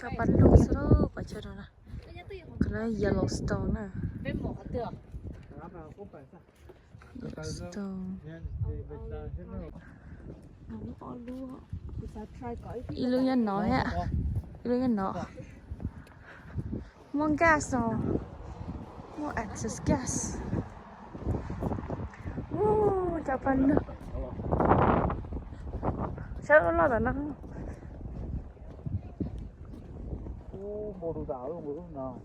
Cho bắn lúc sơ phải chơi đâu nè. Cái này Yellowstone nè. Yellowstone. Ilu nhân nó hả? Ilu nhân nó. Muốn gas nó. Muốn access gas. Cho bắn lúc. Sao nó là nó bộ đồ đảo luôn rồi không nào?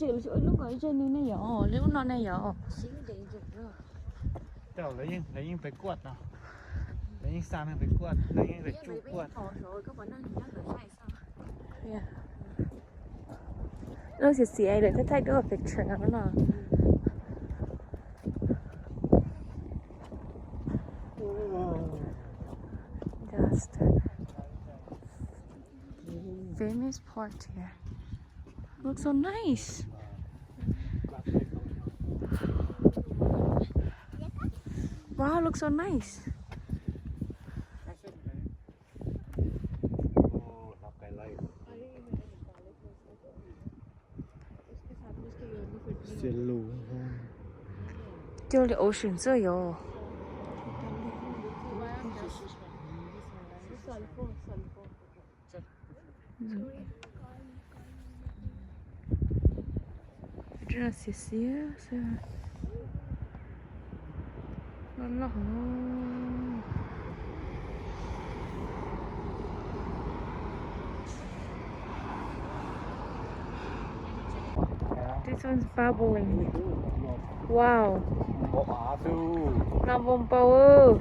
chị lúc ấy trên này này nhỏ, lúc nó này nhỏ. Tao lấy những phải quật nào, lấy những sang phải quật, lấy những phải chụp quật. Nó sẽ xì để thay đổi picture nó nè. That's the famous part here. Looks so nice. Wow, looks so nice. Still the ocean so yo. Rất là xíu nó This one's bubbling. Wow. Nó bông power.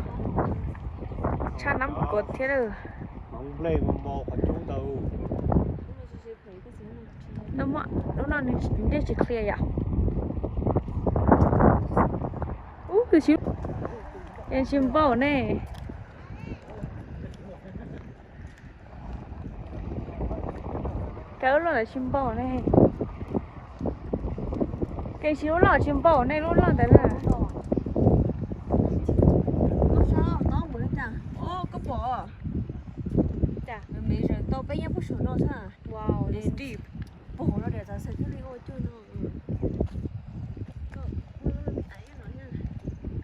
Cha nắm cột thế rồi. Nó để chỉ clear ya. Cái chim. Em chim bò này. Cái đó là chim bò này. Cái chiếu là chim bò này luôn là thế này. Wow, it's deep.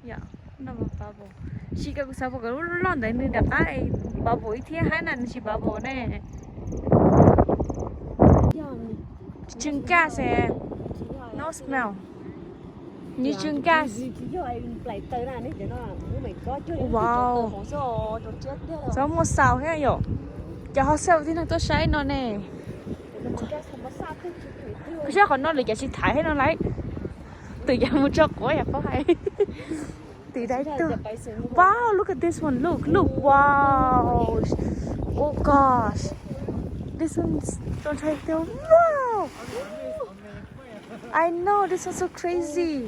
Yeah, nó một bubble. Chị cái sao cái lúc lon đấy nên đặt cái bubble thì hai lần chỉ bubble này. Trứng gas à? No smell. Như trứng gas. Wow. Giống một sao hết rồi. Cho họ xem thế nào tôi say nó nè. Cái chắc còn nó là chỉ thải hết nó lấy. Từ giờ một cho của ya có hay. Từ đấy từ. Wow, look at this one. Look. Wow. Oh gosh. This one's don't try to. Wow. I know this one's so crazy.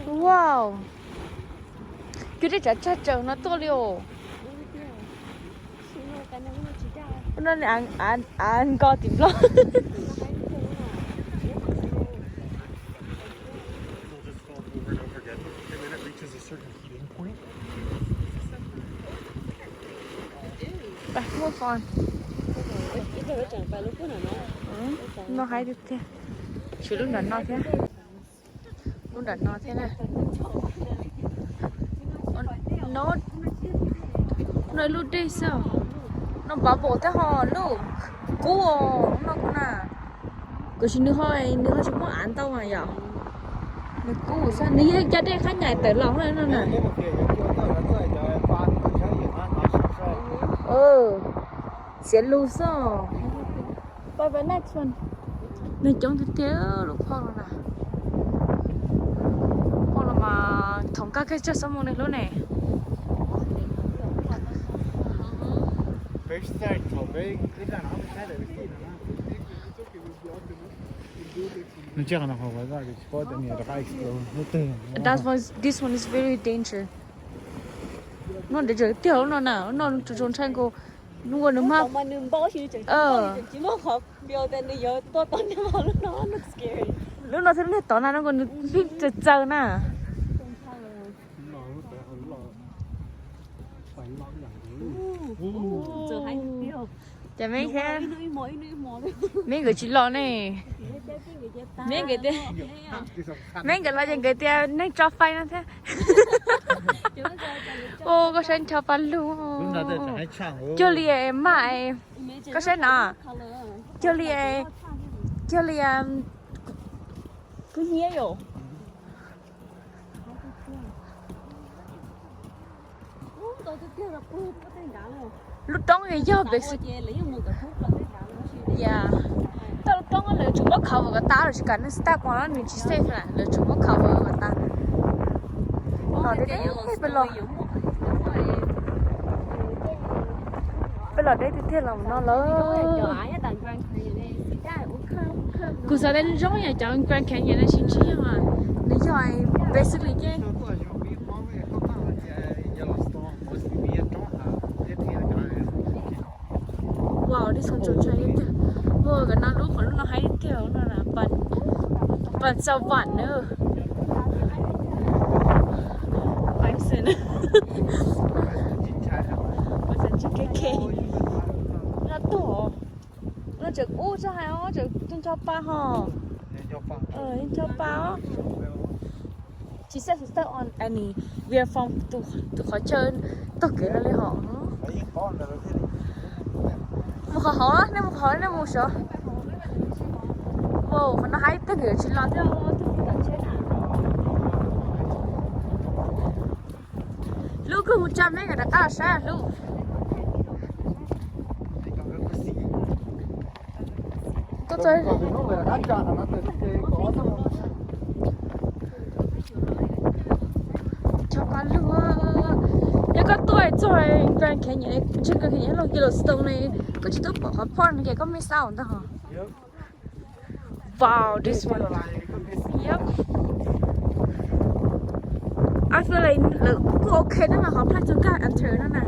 Wow. Cứ để chả nó to liều. Nó là ăn co tìm lo. Move on. Nó hay được thế. Chứ lúc đó nó thế. Lúc đó nó thế này. Nó lúc đi sao? Nó bảo bộ thế họ lúc. Cú nó cũng là. Cứ chỉ nữa chỉ muốn ăn tao mà giờ. Nó cú sao? Ní cho đây khách nhảy tới lòng này nó này. Sẽ lưu sao? Bye bye next one. Nên chống thực tế lúc phong rồi nè. Phong là mà thống các cái chất sống này luôn nè. Nu chắc là họ phải ra cái spot này là cái This one is very dangerous. Nó để chơi tiểu nó trốn tranh cô. Nuôi nó mập. Chỉ muốn học điều tên này giờ tôi nó vào lúc nó scary. Lúc nó thấy nó nó còn biết chờ nè. Giờ hay điều. chả mấy cái nuôi mồi mấy người chỉ lo này mấy người tia mấy người lo cho người tia nên cho phai nó thế ô có sen cho phai luôn lúc nào tôi phải chẳng cho liền mày có sen à cho liền cứ nhé rồi lúc đó người do về sự yeah tao lúc đó người chúng nó khâu vào cái ta rồi chỉ cần nó start qua nó mình chỉ safe là người chúng nó khâu vào cái ta nó đấy bây giờ đấy thì thế là nó lớn cứ sao đến giống như chọn Grand Canyon là xin chi mà lý do là basically chứ wow đi xuống chỗ chơi đi vừa cái nó lúc nó hay kiểu nó là bận sao vặn nữa bánh xin bánh xin chỉ cái kê nó tổ nó chụp u cho hai ó chụp trên cho ba hò trên cho ba she said to start on any we are from to khó chơi tất cả là lấy họ một khó nên một khó nên một số ồ nó hay tất cả chỉ làm theo lúc cứ 100 mấy người đã cả xa lúc tôi cho con luôn nếu có tôi rồi Grand Canyon trên cái Canyon là Yellowstone này có chỉ tốt bỏ hot pot này có mấy sao nữa hả wow this one yep I feel like cứ ok đó mà họ phải cho các anh thử đó này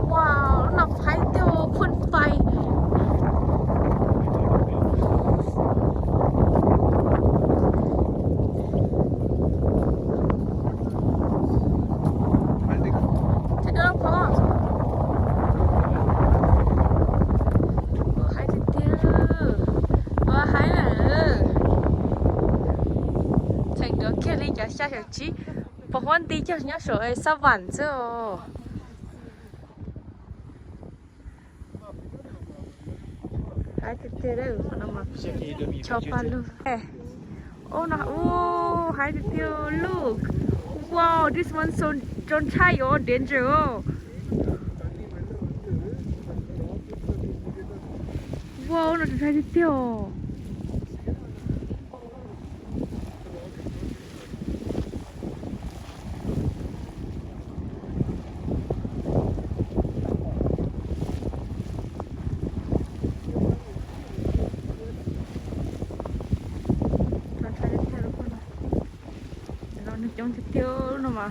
wow nó phải tiêu phun phai xa hiểu chí bỏ hoan tí cho nhá sổ ấy sao vặn chứ hai cái tê đấy nó mà cho pa luôn ô nó ô hai cái tê look wow this one so don't try your danger wow nó hai cái tê trong thịt tiêu nó mà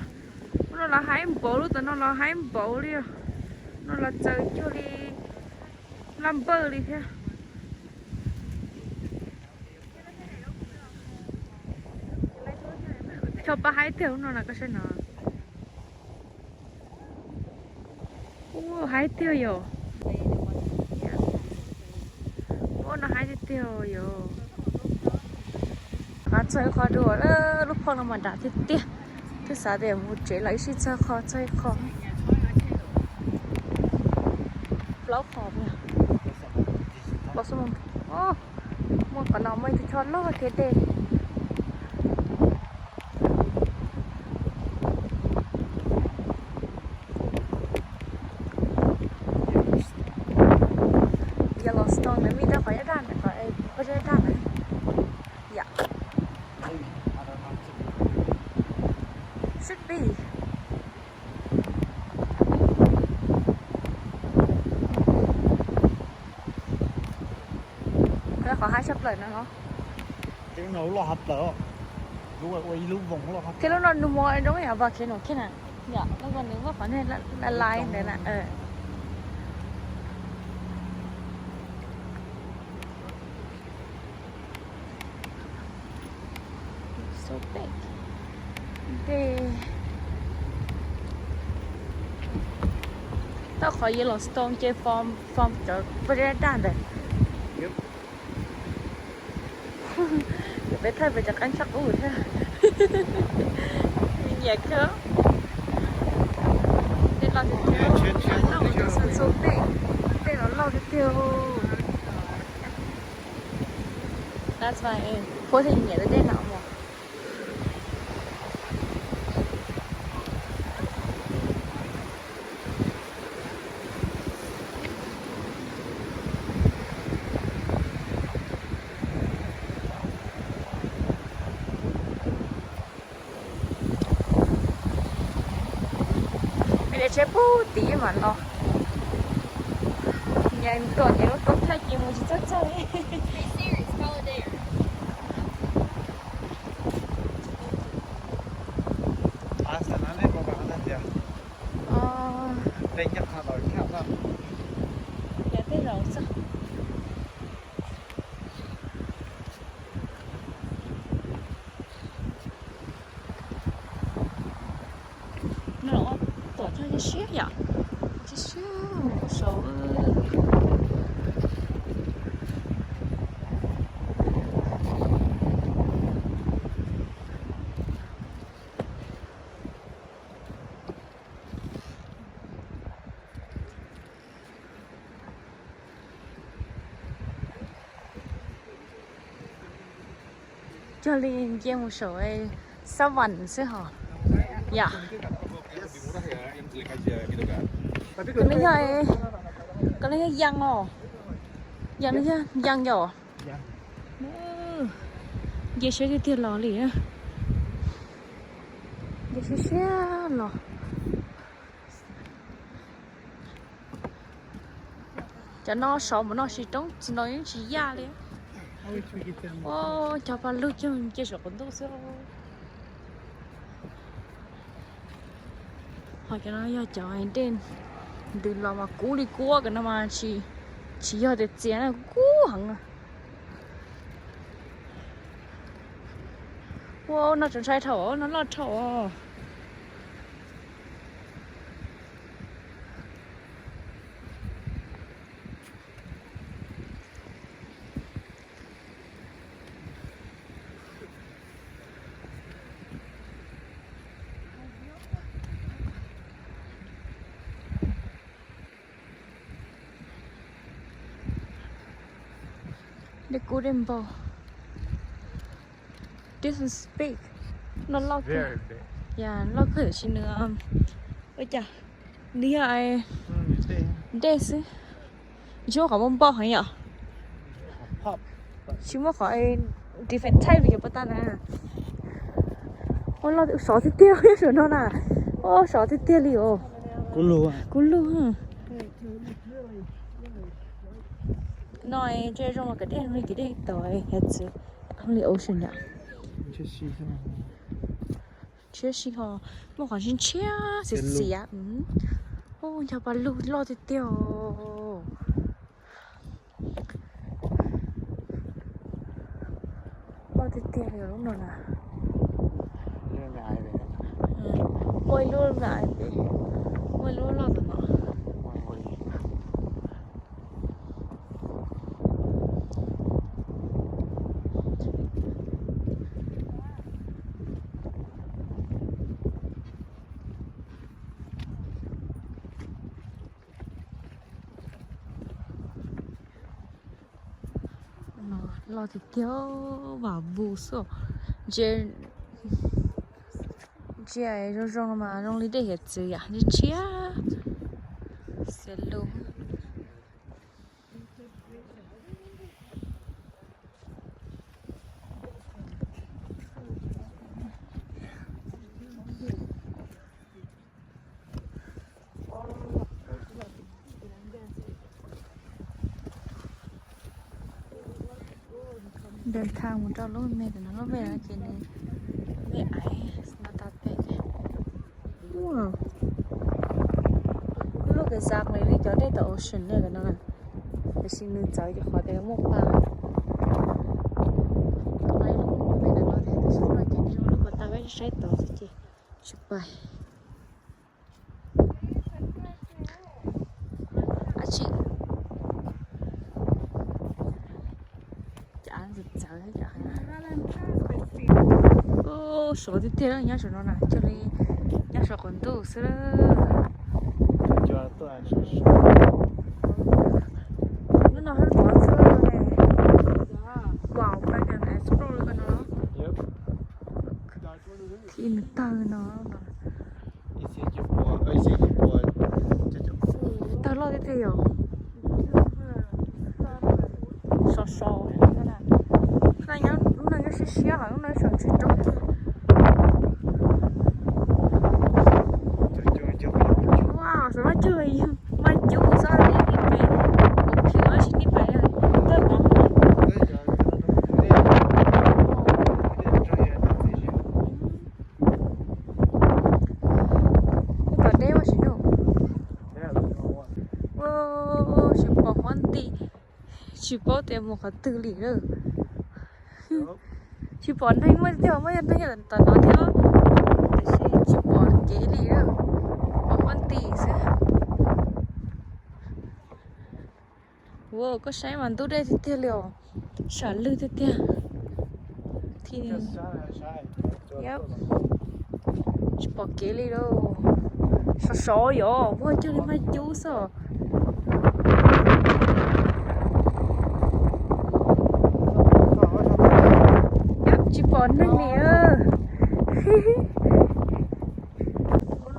nó là hái bộ luôn, nó là hái bộ đi, nó là chơi cho đi làm bơ đi thế. Cho ba hái tiêu nó là cái gì nào? Hái tiêu rồi. Nó hái tiêu rồi. Chơi khó đùa đó, lúc phong là mình đã thích tiếc thứ sáu để một chế lấy xin chơi khó lâu khó nè bao số một còn nào mới thì cho nó thế đen Yellowstone này mình đã phải ra này có ra này dạ should be nó có hai sắp lời nữa không? Cái nó lo hấp tở lúc mà quay lúc vùng lo hấp cái lúc nó nung mồi đúng không và cái nó kia nè dạ nó còn nếu mà phải nên là like để là so big tao khỏi Yellowstone chơi form cho bây giờ đàn đấy Yep. bây giờ bây giờ cánh chắc ủi thế nhẹ cơ đây là cái tiêu nó một cái sân xuống đây đây nó lo cái tiêu that's why phố thì nhẹ tới đây nào mà để chế bút tí mà nó nhà còn nhà nó có thay gì mà chỉ chắc chắc ấy Aslında ne baba anlat ya. Renk kadar kağıt. nhà thế rồi sao nó tổ cho cái shit vậy cái shit số cho lên chơi một số ấy sao vần sẽ hả dạ cái này thôi cái này giăng rồi giăng đấy chứ giăng rồi giờ sẽ cái tiền lò lì á giờ sẽ lò cho nó sợ mà nó chỉ trống nó chỉ da liền ô cho bà lưu cho mình chơi sổ con đâu sao hỏi cho nó cho anh tên đừng làm mà cú đi cua cái nó mà chỉ cho để tiền là cú hẳn à wow nó chẳng sai thổ nó lọt thổ the golden ball. This is big. Nó lo Very big. yeah, lo khởi xin nữa. Ôi chà, đi ai? Đây xí. Chú có mông bò hả nhở? Pop. Chú mà khỏi different type gì vậy ta nè. Ôi lo sọ thịt tiêu rồi nó nè. Ô sọ thịt tiêu liều. Kulu. Kulu hả? Nói chơi trong một cái đen tới hết chứ không li ocean nhỉ chưa xí họ một khoản xin chia xí xí á ô nhà bà lu lo thì tiêu lo thì tiêu rồi lúc nào nè quay luôn lại quay luôn lo rồi nó lo thì tiêu vào vụ số chơi chơi rong mà rong đi để hết gì à đi chia xe luônเดินทางมันจะรถเมล์แต่นั้นรถเมล์กินนี่ไม่ไอ้มาตัดไปว้าวลูกไอ้ซักเลยนี่จะได้แต่โอเชียนเลยกันนั่นแต่สิ่งนึงใจจะขอแต่หมกปลาไม่รู้ไม่ได้เราแต่สิ่งเรากินที่ลูกก็ตาไม่ใช่ต่อสิชิบไป giật chở hết cả ô số thì tiền là nhá số nó nè cho đi nhá số còn tu sữa cho tôi ăn số nó nói hết quá sữa này wow cái này số rồi cái nó thì nó tao nó tao lo đi theo sao sao này nhá lúc này nó xí hả lúc này sợ chỉ trống wow sao nó chơi mà chú sao đi đi về một kiểu nó chỉ đi về tới mà cái đeo mà chỉ đâu wow chỉ bỏ hoan tì chỉ bỏ tiền một cái tư lý rồi chỉ bỏ thanh mới theo mới thấy là tao nói theo chỉ bỏ kế lý rồi bỏ hoan tì sao wow có sáng mà tôi đây thì tiêu liều xả lư thế tia thì yep chỉ bỏ kế lý đâu sao sao vậy wow chơi đi mai chú sao chỉ bỏ năng nè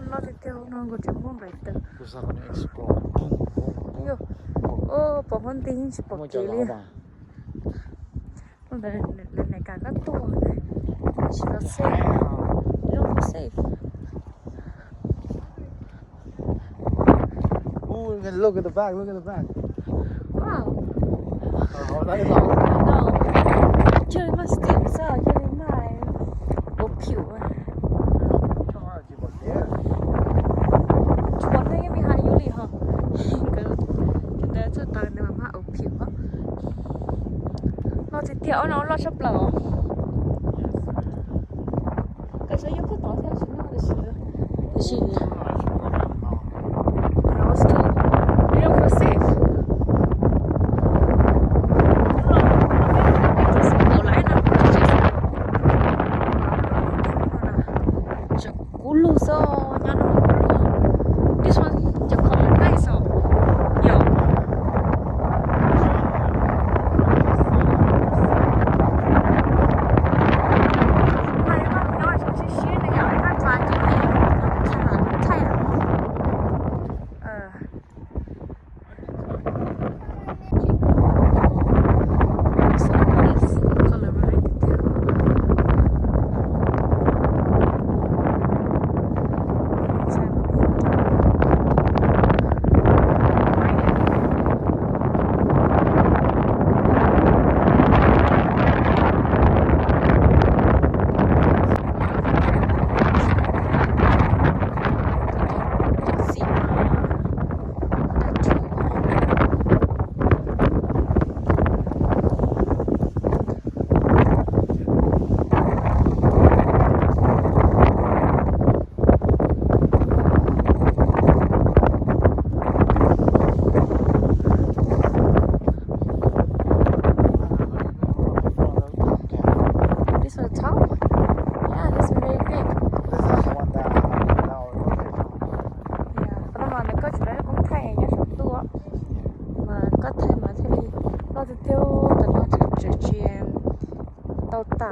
nó thì theo nó có chấm món vậy từ ô bỏ con tin chỉ bỏ kế liền lần này cả các tour chỉ có safe không có safe look at the back, look at the back. wow That is all. chơi mà still sao chơi đến này bộ phiểu à chuẩn đấy mình hay vô lì hả cái đấy cho tao để mà bộ phiểu á nó thì theo nó sắp lở cái số yêu cái tao theo chúng nó để xử nó still you don't feel safe so nhá nó this one just color nice so yo mày con nói cho chị xí này nhỏ cái toàn cái này thay à so nice color right there tàu tả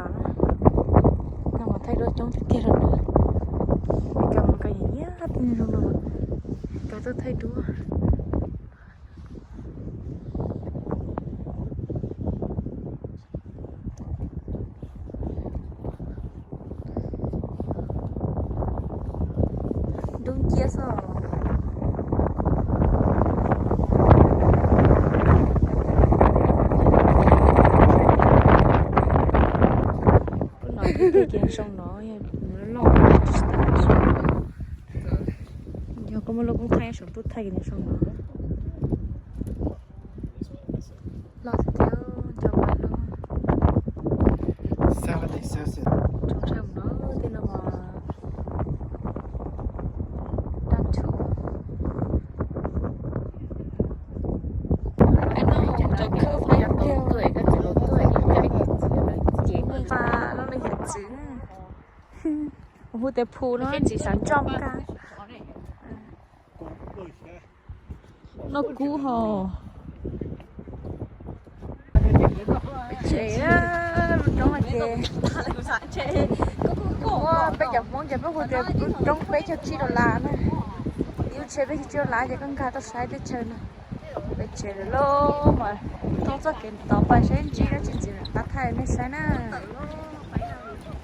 nào mà thay đổi trong thực tiễn rồi nữa mình cầm cái gì nhá tin rồi rồi cái tôi thay đổi đúng chia sao cái sông nó lọt giờ có một lúc cũng thay sông tôi thay cái sông nó lọt theo cho bạn nó 70 Celsius. trong sông nó thì nó mà đắt chủ anh nói cho cứ phải theo tuổi các tuổi hú tê phù nó chỉ sáng trong cả nó cú hồ chị á trong là kề bây giờ muốn cho bác hú tê trong bé cho chi đồ lá nữa yêu chơi bé cho lá cho con cá tao sai để chơi nè bé chơi lô mà không có cái tao phải xem chi đó chỉ là ta thay mới sai nè